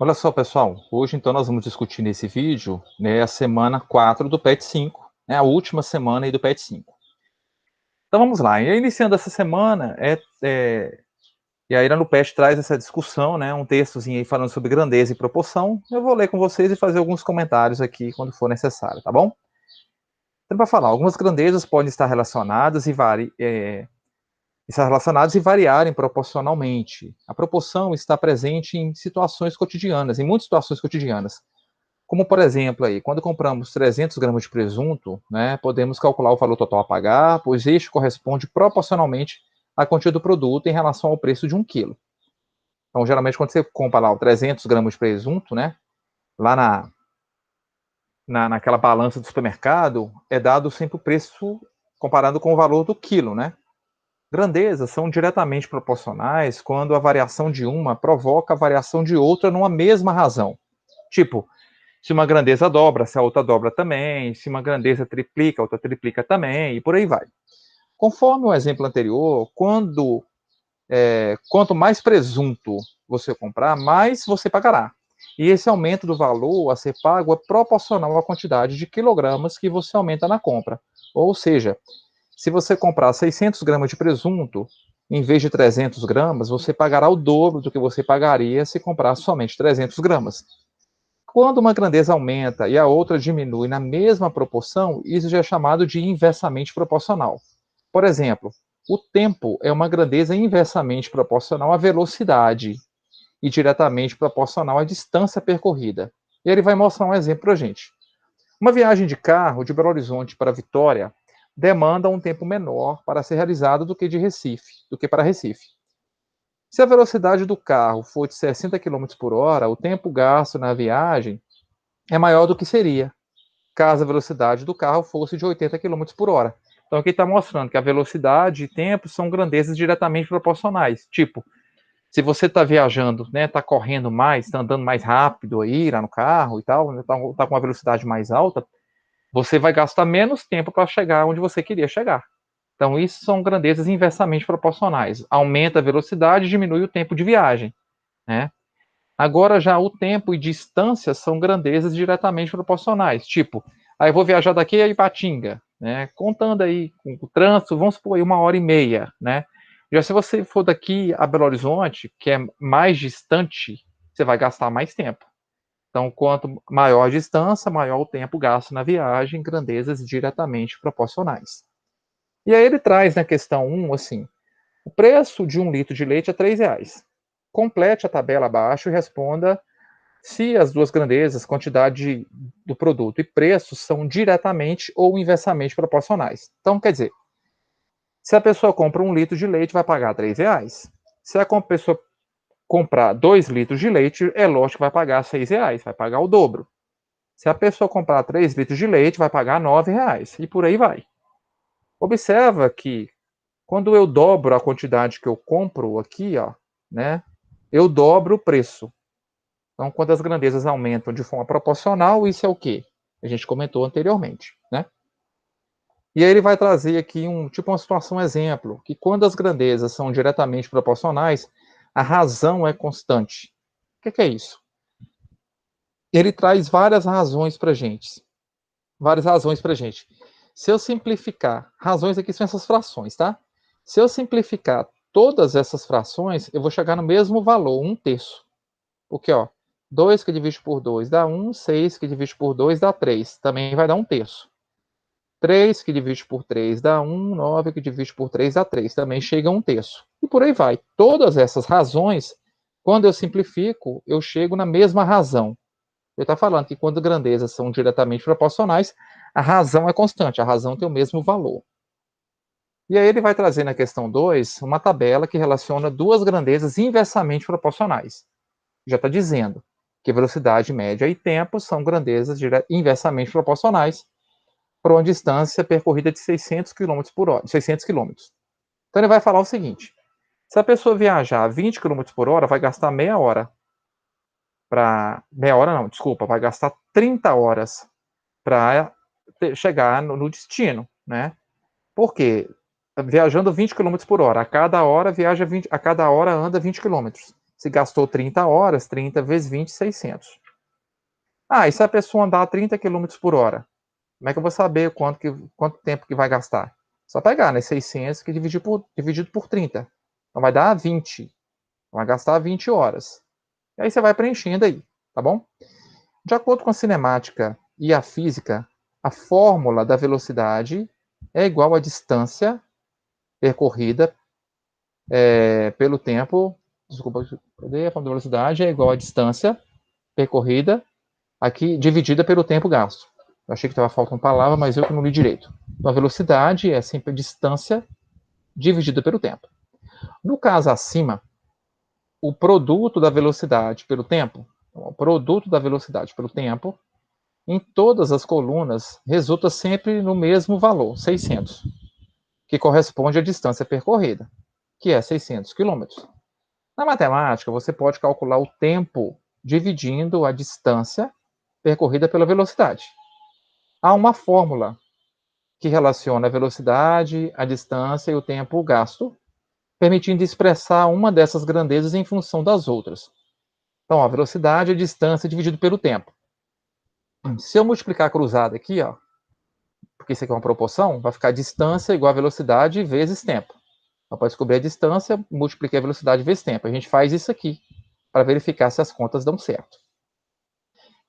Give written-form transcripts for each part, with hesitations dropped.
Olha só, pessoal, hoje então nós vamos discutir nesse vídeo, né, a semana 4 do PET 5, né, a última semana aí do PET 5. Então vamos lá, e iniciando essa semana, e a Ira no PET traz essa discussão, né, um textozinho aí falando sobre grandeza e proporção. Eu vou ler com vocês e fazer alguns comentários aqui quando for necessário, tá bom? Então, para falar, algumas grandezas podem estar relacionadas e variarem proporcionalmente. A proporção está presente em situações cotidianas, em muitas situações cotidianas. Como, por exemplo, aí, quando compramos 300 gramas de presunto, né, podemos calcular o valor total a pagar, pois este corresponde proporcionalmente à quantia do produto em relação ao preço de 1 quilo. Então, geralmente, quando você compra lá o 300 gramas de presunto, né, lá naquela balança do supermercado, é dado sempre o preço comparado com o valor do quilo, né? Grandezas são diretamente proporcionais quando a variação de uma provoca a variação de outra numa mesma razão. Tipo, se uma grandeza dobra, se a outra dobra também, se uma grandeza triplica, a outra triplica também, e por aí vai. Conforme o exemplo anterior, quanto mais presunto você comprar, mais você pagará. E esse aumento do valor a ser pago é proporcional à quantidade de quilogramas que você aumenta na compra. Ou seja, se você comprar 600 gramas de presunto, em vez de 300 gramas, você pagará o dobro do que você pagaria se comprar somente 300 gramas. Quando uma grandeza aumenta e a outra diminui na mesma proporção, isso já é chamado de inversamente proporcional. Por exemplo, o tempo é uma grandeza inversamente proporcional à velocidade e diretamente proporcional à distância percorrida. E ele vai mostrar um exemplo para a gente. Uma viagem de carro de Belo Horizonte para Vitória demanda um tempo menor para ser realizado do que para Recife. Se a velocidade do carro for de 60 km por hora, o tempo gasto na viagem é maior do que seria caso a velocidade do carro fosse de 80 km por hora. Então aqui está mostrando que a velocidade e tempo são grandezas diretamente proporcionais. Tipo, se você está viajando, né, está correndo mais, está andando mais rápido aí lá no carro e tal, está com uma velocidade mais alta, você vai gastar menos tempo para chegar onde você queria chegar. Então isso são grandezas inversamente proporcionais. Aumenta a velocidade e diminui o tempo de viagem, né? Agora já o tempo e distância são grandezas diretamente proporcionais. Tipo, aí eu vou viajar daqui a Ipatinga, né? Contando aí com o trânsito, vamos supor aí 1 hora e meia, né? Já se você for daqui a Belo Horizonte, que é mais distante, você vai gastar mais tempo. Então, quanto maior a distância, maior o tempo gasto na viagem, grandezas diretamente proporcionais. E aí ele traz na questão 1, assim, o preço de 1 litro de leite é R$ 3. Complete a tabela abaixo e responda se as duas grandezas, quantidade do produto e preço, são diretamente ou inversamente proporcionais. Então, quer dizer, se a pessoa compra 1 litro de leite, vai pagar R$ 3. Se a pessoa comprar 2 litros de leite, é lógico que vai pagar R$ 6, vai pagar o dobro. Se a pessoa comprar 3 litros de leite, vai pagar R$ 9. E por aí vai. Observa que quando eu dobro a quantidade que eu compro aqui, ó, né, eu dobro o preço. Então, quando as grandezas aumentam de forma proporcional, isso é o quê? A gente comentou anteriormente, né? E aí ele vai trazer aqui uma situação exemplo, que quando as grandezas são diretamente proporcionais, a razão é constante. O que é isso? Ele traz várias razões para gente. Várias razões para gente. Se eu simplificar, razões aqui são essas frações, tá? Se eu simplificar todas essas frações, eu vou chegar no mesmo valor, 1/3. Porque, ó, 2 que divide por 2 dá 1, 6 que divide por 2 dá 3, também vai dar 1/3. 3 que divide por 3 dá 1, 9 que divide por 3 dá 3, também chega a 1/3. E por aí vai. Todas essas razões, quando eu simplifico, eu chego na mesma razão. Ele está falando que quando grandezas são diretamente proporcionais, a razão é constante, a razão tem o mesmo valor. E aí ele vai trazer na questão 2 uma tabela que relaciona duas grandezas inversamente proporcionais. Já está dizendo que velocidade média e tempo são grandezas inversamente proporcionais para uma distância percorrida de 600 km por hora, 600 km. Então ele vai falar o seguinte: se a pessoa viajar a 20 km por hora, vai gastar meia hora para meia hora não, desculpa, vai gastar 30 horas para chegar no destino, né? Por quê? Viajando 20 km por hora, a cada hora anda 20 km. Se gastou 30 horas, 30 vezes 20, 600. E se a pessoa andar a 30 km por hora? Como é que eu vou saber quanto tempo que vai gastar? Só pegar, né? 600 que dividido por 30. Então vai dar 20. Vai gastar 20 horas. E aí você vai preenchendo aí, tá bom? De acordo com a cinemática e a física, a fórmula da velocidade é igual à distância percorrida pelo tempo. Desculpa, cadê? A fórmula da velocidade é igual à distância percorrida aqui dividida pelo tempo gasto. Eu achei que estava faltando palavra, mas eu que não li direito. Então, a velocidade é sempre a distância dividida pelo tempo. No caso acima, o produto da velocidade pelo tempo, o produto da velocidade pelo tempo, em todas as colunas, resulta sempre no mesmo valor, 600, que corresponde à distância percorrida, que é 600 quilômetros. Na matemática, você pode calcular o tempo dividindo a distância percorrida pela velocidade. Há uma fórmula que relaciona a velocidade, a distância e o tempo gasto, permitindo expressar uma dessas grandezas em função das outras. Então, a velocidade é a distância dividido pelo tempo. Se eu multiplicar cruzado aqui, ó, porque isso aqui é uma proporção, vai ficar distância igual a velocidade vezes tempo. Então, para descobrir a distância, multipliquei a velocidade vezes tempo. A gente faz isso aqui, para verificar se as contas dão certo.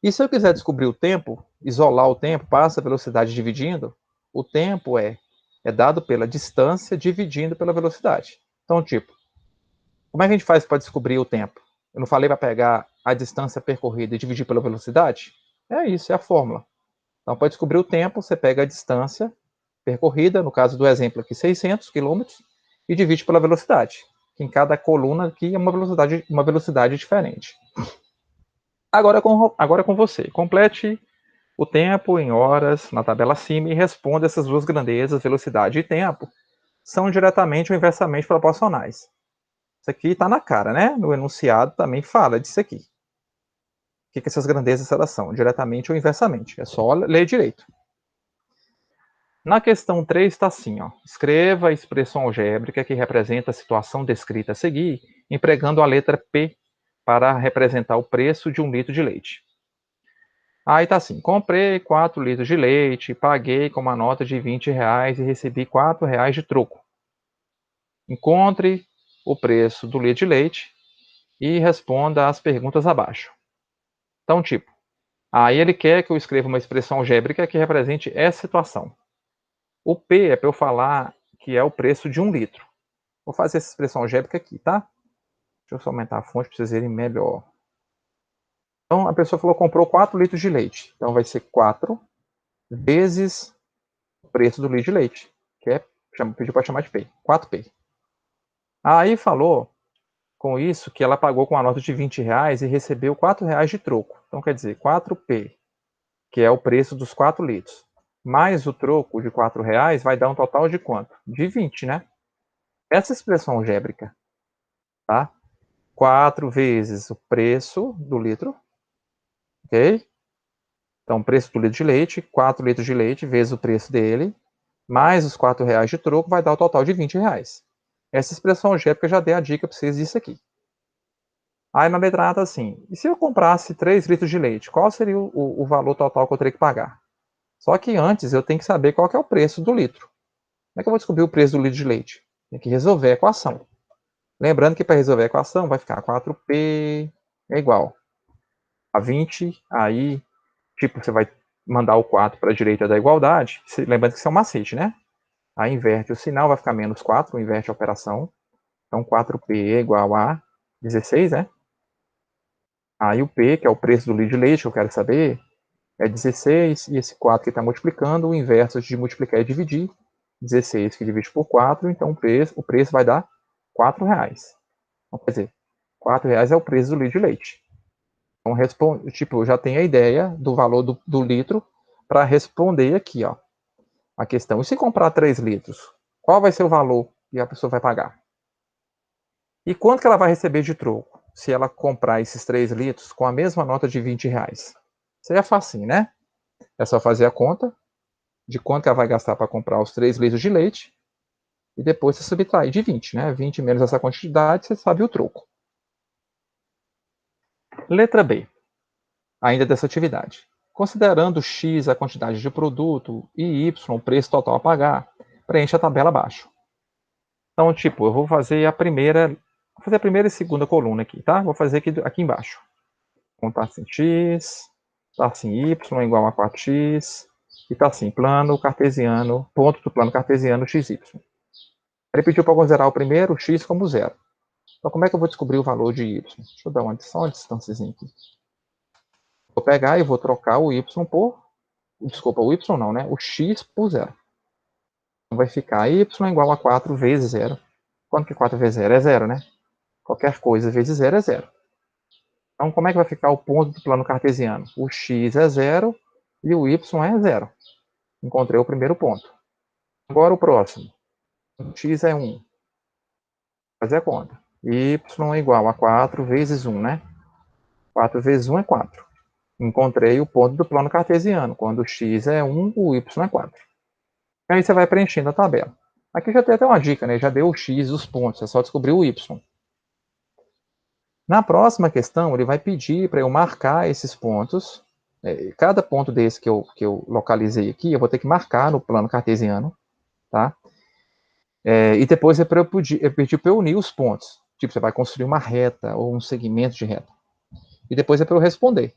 E se eu quiser descobrir o tempo, isolar o tempo, passa a velocidade dividindo, o tempo é dado pela distância dividindo pela velocidade. Então, tipo, como é que a gente faz para descobrir o tempo? Eu não falei para pegar a distância percorrida e dividir pela velocidade? É isso, é a fórmula. Então, para descobrir o tempo, você pega a distância percorrida, no caso do exemplo aqui, 600 km, e divide pela velocidade. Que em cada coluna aqui é uma velocidade diferente. Agora é com você. Complete o tempo em horas na tabela acima e responda essas duas grandezas, velocidade e tempo, são diretamente ou inversamente proporcionais. Isso aqui está na cara, né? No enunciado também fala disso aqui. O que essas grandezas elas são? Diretamente ou inversamente. É só ler direito. Na questão 3 está assim, ó. Escreva a expressão algébrica que representa a situação descrita a seguir, empregando a letra P para representar o preço de 1 litro de leite. Aí tá assim, comprei 4 litros de leite, paguei com uma nota de R$20 e recebi R$4 de troco. Encontre o preço do litro de leite e responda às perguntas abaixo. Então, tipo, aí ele quer que eu escreva uma expressão algébrica que represente essa situação. O P é para eu falar que é o preço de 1 litro. Vou fazer essa expressão algébrica aqui, tá? Deixa eu só aumentar a fonte para vocês verem melhor. Então, a pessoa falou que comprou 4 litros de leite. Então, vai ser 4 vezes o preço do litro de leite, que é, pediu para chamar de P, 4P. Aí falou com isso que ela pagou com a nota de R$20 e recebeu R$4 de troco. Então, quer dizer, 4P, que é o preço dos 4 litros, mais o troco de R$4 vai dar um total de quanto? De 20, né? Essa expressão algébrica, tá? 4 vezes o preço do litro, ok? Então, o preço do litro de leite, 4 litros de leite vezes o preço dele, mais os R$4 de troco, vai dar o total de R$20. Essa expressão algébrica já dei a dica para vocês disso aqui. Aí na letra A está assim, e se eu comprasse 3 litros de leite, qual seria o valor total que eu teria que pagar? Só que antes eu tenho que saber qual que é o preço do litro. Como é que eu vou descobrir o preço do litro de leite? Tem que resolver a equação. Lembrando que para resolver a equação vai ficar 4P é igual a 20, aí, tipo, você vai mandar o 4 para a direita da igualdade, lembrando que isso é um macete, né? Aí inverte o sinal, vai ficar menos 4, inverte a operação. Então 4P é igual a 16, né? Aí o P, que é o preço do litro de leite, que eu quero saber, é 16, e esse 4 que está multiplicando, o inverso de multiplicar é dividir. 16 que divide por 4, então o preço vai dar R$4. Então, quer dizer, R$4 é o preço do litro de leite. Então, eu já tenho a ideia do valor do litro para responder aqui, ó, a questão. E se comprar 3 litros, qual vai ser o valor que a pessoa vai pagar? E quanto que ela vai receber de troco se ela comprar esses 3 litros com a mesma nota de R$20? Isso aí é facinho, né? É só fazer a conta de quanto ela vai gastar para comprar os 3 litros de leite e depois você subtrai de 20, né? 20 menos essa quantidade, você sabe o troco. Letra B, ainda dessa atividade. Considerando x a quantidade de produto e y o preço total a pagar, preencha a tabela abaixo. Então, tipo, eu vou fazer a primeira e segunda coluna aqui, tá? Vou fazer aqui embaixo. Então, tá assim, x, tá assim, y igual a 4x, e tá assim, plano cartesiano, ponto do plano cartesiano xy. Ele pediu para considerar o primeiro x como zero. Então, como é que eu vou descobrir o valor de y? Deixa eu dar só uma distânciazinha aqui. Vou pegar e vou trocar o y por... Desculpa, o y não, né? O x por zero. Então, vai ficar y igual a 4 vezes zero. Quanto que 4 vezes zero? É zero, né? Qualquer coisa vezes zero é zero. Então, como é que vai ficar o ponto do plano cartesiano? O x é zero e o y é zero. Encontrei o primeiro ponto. Agora o próximo. O x é 1. Vou fazer a conta. Y é igual a 4 vezes 1, né? 4 vezes 1 é 4. Encontrei o ponto do plano cartesiano. Quando o x é 1, o y é 4. Aí você vai preenchendo a tabela. Aqui já tem até uma dica, né? Já deu o x, os pontos. É só descobrir o y. Na próxima questão, ele vai pedir para eu marcar esses pontos. Cada ponto desse que eu localizei aqui, eu vou ter que marcar no plano cartesiano, tá? E depois eu pedi para eu unir os pontos. Tipo, você vai construir uma reta ou um segmento de reta. E depois é para eu responder.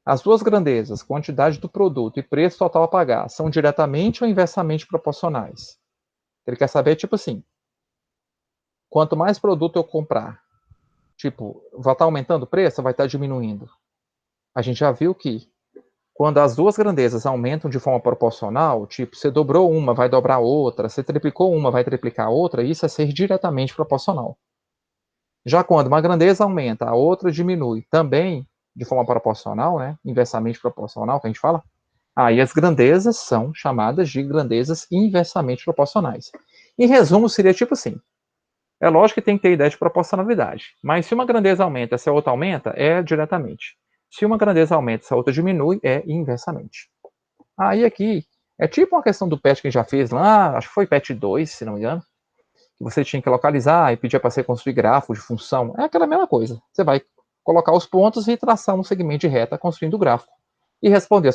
As duas grandezas, quantidade do produto e preço total a pagar, são diretamente ou inversamente proporcionais? Ele quer saber, tipo assim, quanto mais produto eu comprar, tipo, vai estar aumentando o preço ou vai estar diminuindo? A gente já viu que quando as duas grandezas aumentam de forma proporcional, tipo, você dobrou uma, vai dobrar outra, você triplicou uma, vai triplicar outra, isso é ser diretamente proporcional. Já quando uma grandeza aumenta, a outra diminui, também de forma proporcional, né, inversamente proporcional, que a gente fala, aí as grandezas são chamadas de grandezas inversamente proporcionais. Em resumo, seria tipo assim, é lógico que tem que ter ideia de proporcionalidade, mas se uma grandeza aumenta, se a outra aumenta, é diretamente. Se uma grandeza aumenta, se a outra diminui, é inversamente. Aí aqui, é tipo uma questão do PET que a gente já fez lá, acho que foi PET 2, se não me engano, que você tinha que localizar e pedir para você construir gráfico de função. É aquela mesma coisa. Você vai colocar os pontos e traçar um segmento de reta construindo o gráfico. E responder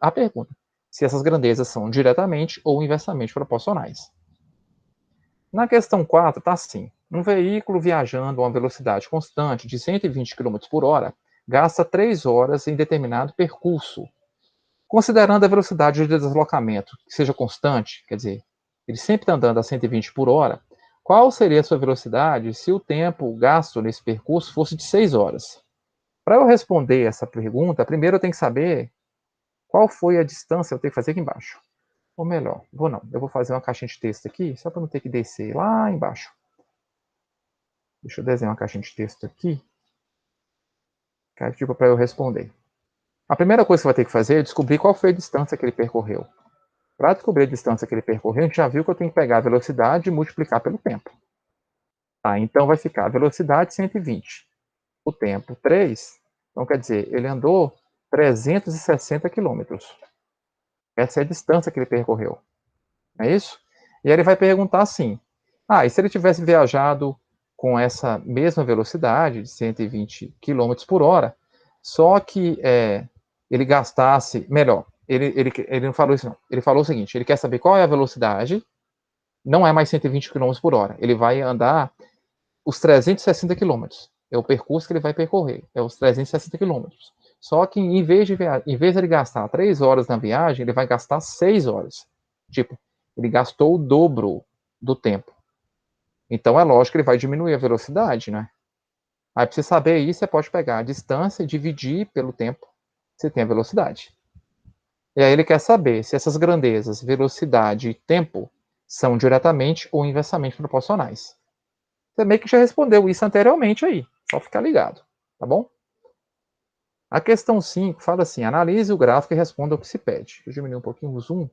a pergunta, se essas grandezas são diretamente ou inversamente proporcionais. Na questão 4, está assim. Um veículo viajando a uma velocidade constante de 120 km por hora gasta 3 horas em determinado percurso. Considerando a velocidade de deslocamento que seja constante, quer dizer, ele sempre está andando a 120 por hora, qual seria a sua velocidade se o tempo gasto nesse percurso fosse de 6 horas? Para eu responder essa pergunta, primeiro eu tenho que saber qual foi a distância, eu tenho que fazer aqui embaixo. Ou melhor, eu vou fazer uma caixinha de texto aqui, só para não ter que descer lá embaixo. Deixa eu desenhar uma caixinha de texto aqui, que é tipo para eu responder. A primeira coisa que você vai ter que fazer é descobrir qual foi a distância que ele percorreu. Para descobrir a distância que ele percorreu, a gente já viu que eu tenho que pegar a velocidade e multiplicar pelo tempo. Tá, então vai ficar a velocidade 120, o tempo 3, então quer dizer, ele andou 360 quilômetros. Essa é a distância que ele percorreu. É isso? E aí ele vai perguntar assim, e se ele tivesse viajado com essa mesma velocidade, de 120 km por hora, só que ele gastasse, melhor, ele não falou isso não, ele falou o seguinte, ele quer saber qual é a velocidade, não é mais 120 km por hora, ele vai andar os 360 km, é o percurso que ele vai percorrer, é os 360 km. Só que em vez de ele gastar 3 horas na viagem, ele vai gastar 6 horas. Tipo, ele gastou o dobro do tempo. Então é lógico que ele vai diminuir a velocidade, né? Aí para você saber isso, você pode pegar a distância e dividir pelo tempo, você tem a velocidade. E aí ele quer saber se essas grandezas, velocidade e tempo, são diretamente ou inversamente proporcionais. Você meio que já respondeu isso anteriormente aí, só ficar ligado, tá bom? A questão 5 fala assim, analise o gráfico e responda ao que se pede. Deixa eu diminuir um pouquinho o zoom.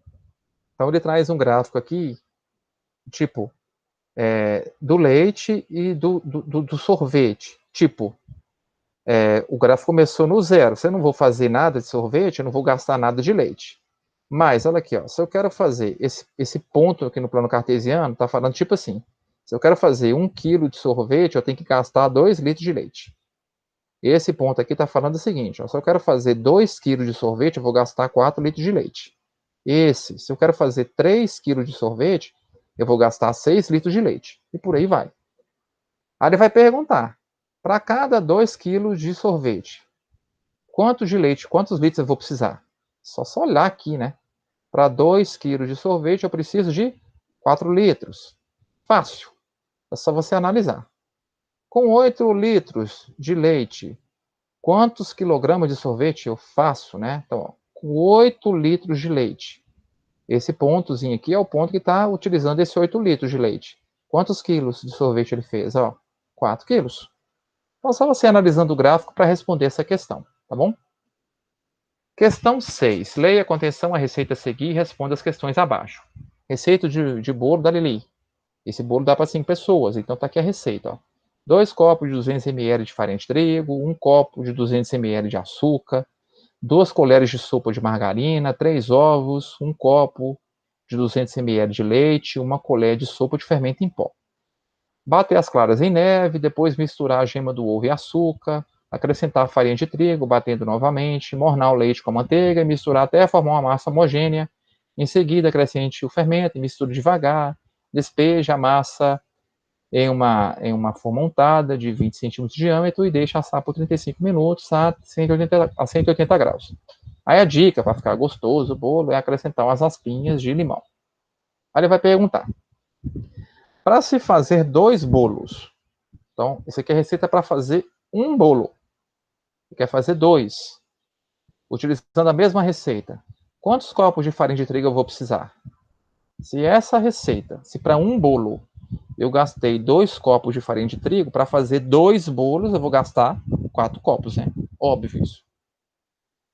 Então ele traz um gráfico aqui, tipo, do leite e do sorvete. Tipo, o gráfico começou no zero. Se eu não vou fazer nada de sorvete, eu não vou gastar nada de leite. Mas, olha aqui, ó, se eu quero fazer esse ponto aqui no plano cartesiano, está falando tipo assim, se eu quero fazer 1 quilo de sorvete, eu tenho que gastar 2 litros de leite. Esse ponto aqui está falando o seguinte, ó, se eu quero fazer 2 kg de sorvete, eu vou gastar 4 litros de leite. Se eu quero fazer 3 kg de sorvete, eu vou gastar 6 litros de leite. E por aí vai. Aí ele vai perguntar, para cada 2 kg de sorvete, quantos de leite, quantos litros eu vou precisar? Só olhar aqui, né? Para 2 kg de sorvete, eu preciso de 4 litros. Fácil. É só você analisar. Com 8 litros de leite, quantos quilogramas de sorvete eu faço, né? Então, ó, com 8 litros de leite. Esse pontozinho aqui é o ponto que está utilizando esse 8 litros de leite. Quantos quilos de sorvete ele fez? Ó, 4 quilos. Então, só você analisando o gráfico para responder essa questão, tá bom? Questão 6. Leia com atenção a receita a seguir e responda as questões abaixo. Receita de bolo da Lili. Esse bolo dá para 5 pessoas, então está aqui a receita. Ó. 2 copos de 200 ml de farinha de trigo, 1 copo de 200 ml de açúcar, 2 colheres de sopa de margarina, 3 ovos, 1 copo de 200 ml de leite, 1 colher de sopa de fermento em pó. Bater as claras em neve, depois misturar a gema do ovo e açúcar, acrescentar a farinha de trigo, batendo novamente, mornar o leite com a manteiga, misturar até formar uma massa homogênea. Em seguida, acrescente o fermento e misture devagar. Despeje a massa em uma forma untada de 20 centímetros de diâmetro e deixe assar por 35 minutos a 180 graus. Aí a dica para ficar gostoso o bolo é acrescentar umas raspinhas de limão. Aí ele vai perguntar: para se fazer 2 bolos, então isso aqui é a receita para fazer um bolo. Você quer fazer 2, utilizando a mesma receita. Quantos copos de farinha de trigo eu vou precisar? Se essa receita, se para um bolo eu gastei 2 copos de farinha de trigo, para fazer 2 bolos eu vou gastar 4 copos, né? Óbvio isso.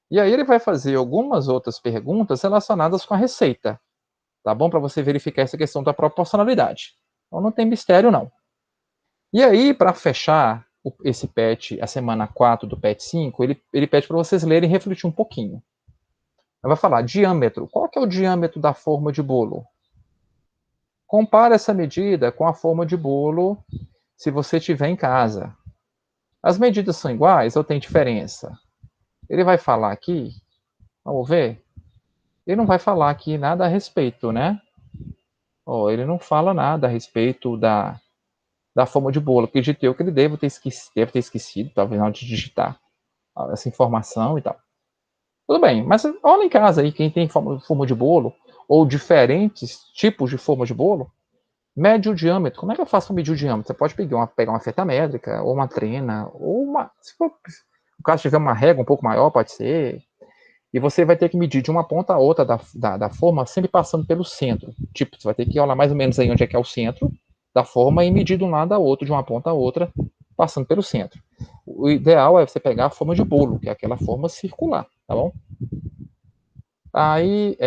E aí ele vai fazer algumas outras perguntas relacionadas com a receita, tá bom? Para você verificar essa questão da proporcionalidade. Então não tem mistério não. E aí, para fechar esse PET, a semana 4 do PET 5, ele pede para vocês lerem e refletir um pouquinho. Ele vai falar diâmetro. Qual que é o diâmetro da forma de bolo? Compare essa medida com a forma de bolo se você tiver em casa. As medidas são iguais ou tem diferença? Ele vai falar aqui, vamos ver? Ele não vai falar aqui nada a respeito, né? Oh, ele não fala nada a respeito da forma de bolo. Acredito eu que ele deve ter esquecido, talvez na hora de digitar essa informação e tal. Tudo bem, mas olha em casa aí, quem tem forma de bolo, ou diferentes tipos de forma de bolo, mede o diâmetro. Como é que eu faço para medir o diâmetro? Você pode pegar uma fita métrica, ou uma trena, ou uma. Se for, no caso tiver uma régua um pouco maior, pode ser. E você vai ter que medir de uma ponta a outra da forma, sempre passando pelo centro. Tipo, você vai ter que olhar mais ou menos aí onde é que é o centro da forma e medir de um lado a outro, de uma ponta a outra, passando pelo centro. O ideal é você pegar a forma de bolo, que é aquela forma circular, tá bom? Aí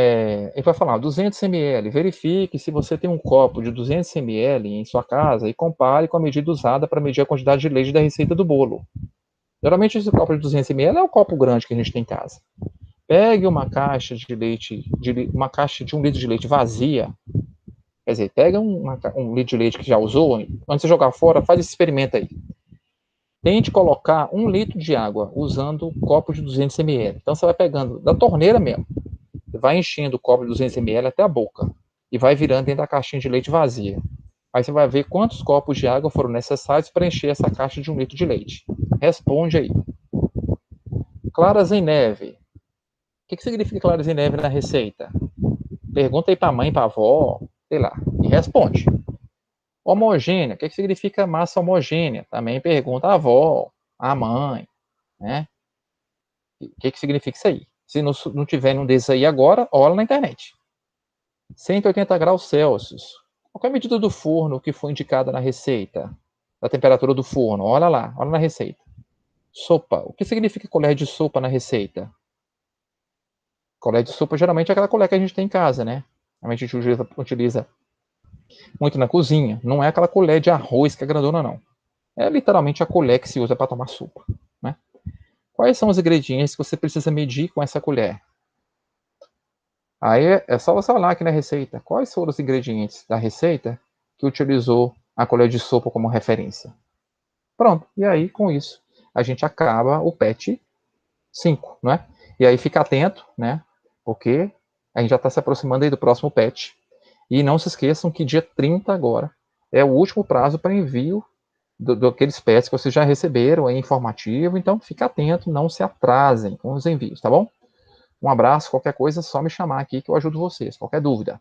ele vai falar 200 ml, verifique se você tem um copo de 200 ml em sua casa e compare com a medida usada para medir a quantidade de leite da receita do bolo. Geralmente esse copo de 200 ml é o copo grande que a gente tem em casa. Pegue uma caixa de leite, uma caixa de 1 litro de leite vazia. Quer dizer, pega um litro de leite que já usou, antes de você jogar fora, faz esse experimento aí. Tente colocar 1 litro de água usando um copo de 200 ml. Então você vai pegando da torneira mesmo. Você vai enchendo o copo de 200 ml até a boca e vai virando dentro da caixinha de leite vazia. Aí você vai ver quantos copos de água foram necessários para encher essa caixa de 1 litro de leite. Responde aí. Claras em neve. O que significa claras em neve na receita? Pergunta aí para a mãe, para a avó, sei lá, e responde. Homogênea. O que significa massa homogênea? Também pergunta a avó, a mãe, né? O que significa isso aí? Se não tiver nenhum desses aí agora, olha na internet. 180 graus Celsius. Qual é a medida do forno que foi indicada na receita? Da temperatura do forno. Olha lá, olha na receita. Sopa. O que significa colher de sopa na receita? Colher de sopa geralmente é aquela colher que a gente tem em casa, né? A gente utiliza muito na cozinha. Não é aquela colher de arroz que é grandona, não. É literalmente a colher que se usa para tomar sopa, né? Quais são os ingredientes que você precisa medir com essa colher? Aí é só você olhar aqui na receita. Quais foram os ingredientes da receita que utilizou a colher de sopa como referência? Pronto. E aí, com isso, a gente acaba o patch 5, né? E aí fica atento, né? Porque a gente já está se aproximando aí do próximo patch. E não se esqueçam que dia 30 agora é o último prazo para envio daqueles patches que vocês já receberam, é informativo, então fique atento, não se atrasem com os envios, tá bom? Um abraço, qualquer coisa, é só me chamar aqui que eu ajudo vocês, qualquer dúvida.